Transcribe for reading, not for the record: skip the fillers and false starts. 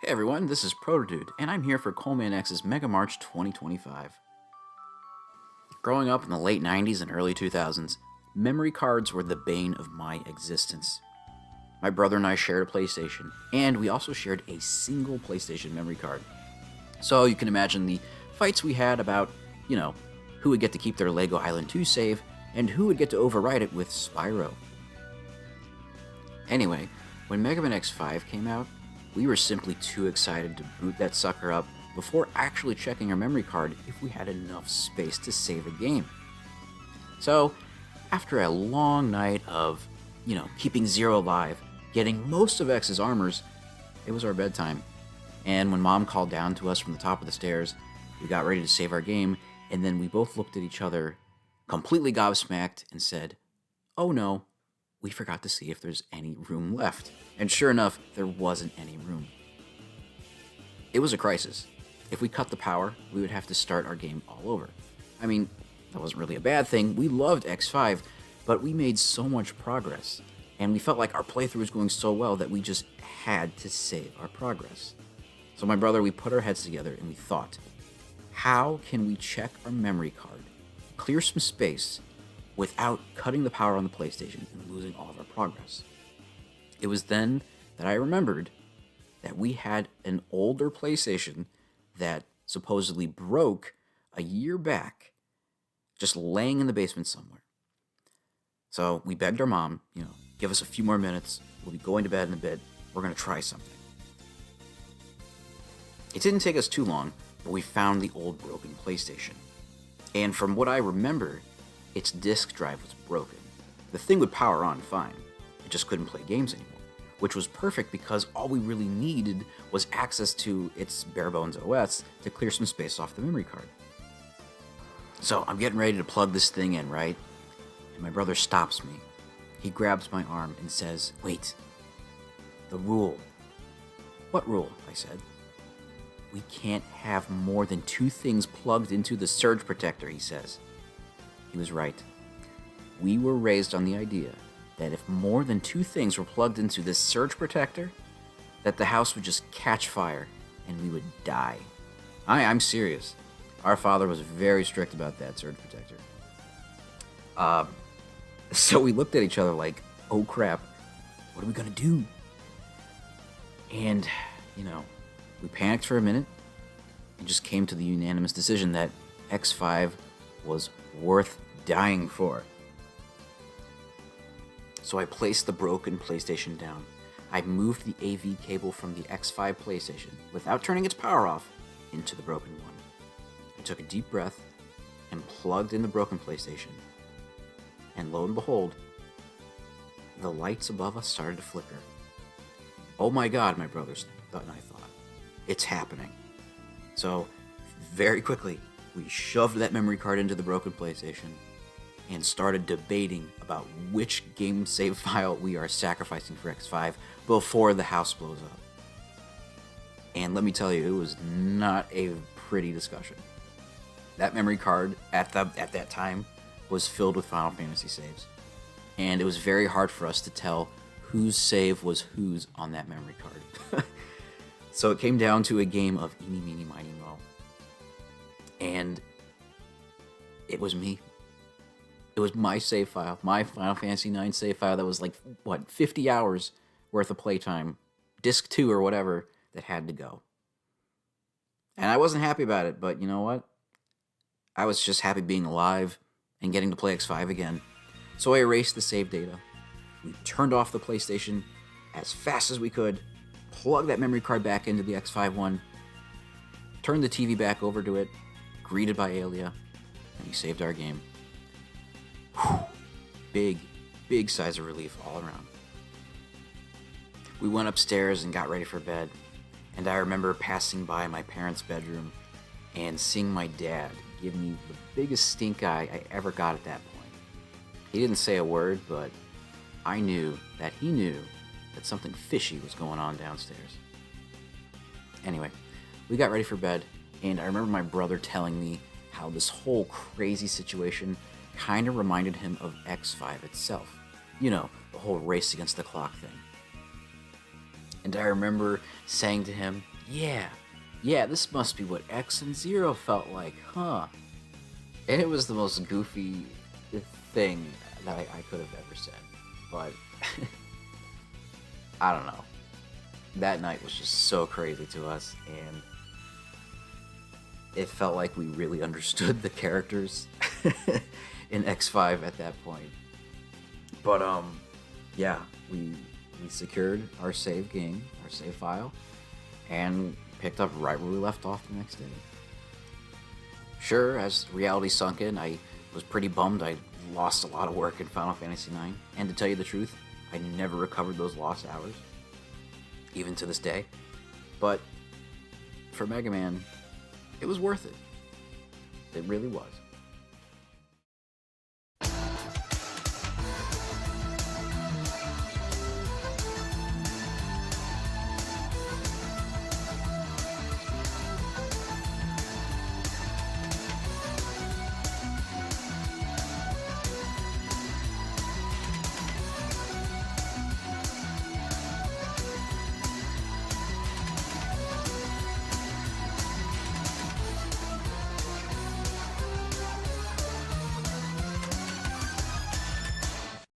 Hey everyone, this is Protodude, and I'm here for Coleman X's Mega March 2025. Growing up in the late 90s and early 2000s, memory cards were the bane of my existence. My brother and I shared a PlayStation, and we also shared a single PlayStation memory card. So you can imagine the fights we had about, who would get to keep their Lego Island 2 save, and who would get to overwrite it with Spyro. Anyway, when Mega Man X5 came out, we were simply too excited to boot that sucker up before actually checking our memory card if we had enough space to save a game. So, after a long night of, keeping Zero alive, getting most of X's armors, it was our bedtime. And when Mom called down to us from the top of the stairs, we got ready to save our game, and then we both looked at each other, completely gobsmacked, and said, "Oh no, we forgot to see if there's any room left." And sure enough, there wasn't any room. It was a crisis. If we cut the power, we would have to start our game all over. I mean, that wasn't really a bad thing. We loved X5, but we made so much progress, and we felt like our playthrough was going so well that we just had to save our progress. So my brother, we put our heads together and we thought, how can we check our memory card, clear some space, without cutting the power on the PlayStation and losing all of our progress? It was then that I remembered that we had an older PlayStation that supposedly broke a year back, just laying in the basement somewhere. So we begged our mom, give us a few more minutes, we'll be going to bed in a bit, we're going to try something. It didn't take us too long, but we found the old broken PlayStation. And from what I remember, its disk drive was broken. The thing would power on fine, it just couldn't play games anymore, which was perfect because all we really needed was access to its bare-bones OS to clear some space off the memory card. So I'm getting ready to plug this thing in, right? And my brother stops me. He grabs my arm and says, "Wait, the rule." "What rule?" I said. "We can't have more than 2 things plugged into the surge protector," he says. He was right. We were raised on the idea that if more than 2 things were plugged into this surge protector, that the house would just catch fire and we would die. I'm serious. Our father was very strict about that surge protector. So we looked at each other like, oh crap, what are we gonna do? And, we panicked for a minute and just came to the unanimous decision that X5 was worth dying for. So I placed the broken PlayStation down. I moved the AV cable from the X5 PlayStation, without turning its power off, into the broken one. I took a deep breath and plugged in the broken PlayStation. And lo and behold, the lights above us started to flicker. Oh my god, my brothers and I thought. It's happening. So, very quickly, we shoved that memory card into the broken PlayStation and started debating about which game save file we are sacrificing for X5 before the house blows up. And let me tell you, it was not a pretty discussion. That memory card at that time was filled with Final Fantasy saves. And it was very hard for us to tell whose save was whose on that memory card. So it came down to a game of eeny, meeny, miny, moe. And it was me. It was my save file, my Final Fantasy IX save file that was 50 hours worth of playtime, disc 2 or whatever, that had to go. And I wasn't happy about it, but you know what? I was just happy being alive and getting to play X5 again. So I erased the save data. We turned off the PlayStation as fast as we could, plugged that memory card back into the X5 one, turned the TV back over to it, greeted by Aelia, and we saved our game. Whew. Big sighs of relief all around. We went upstairs and got ready for bed, and I remember passing by my parents' bedroom and seeing my dad give me the biggest stink eye I ever got at that point. He didn't say a word, but I knew that he knew that something fishy was going on downstairs. Anyway, we got ready for bed, and I remember my brother telling me how this whole crazy situation kind of reminded him of X5 itself. You know, the whole race against the clock thing. And I remember saying to him, yeah, this must be what X and Zero felt like, huh? And it was the most goofy thing that I could have ever said. But, I don't know. That night was just so crazy to us, and it felt like we really understood the characters in X5 at that point. But, yeah, we secured our save game, our save file, and picked up right where we left off the next day. Sure, as reality sunk in, I was pretty bummed I lost a lot of work in Final Fantasy IX, and to tell you the truth, I never recovered those lost hours, even to this day. But for Mega Man, it was worth it. It really was.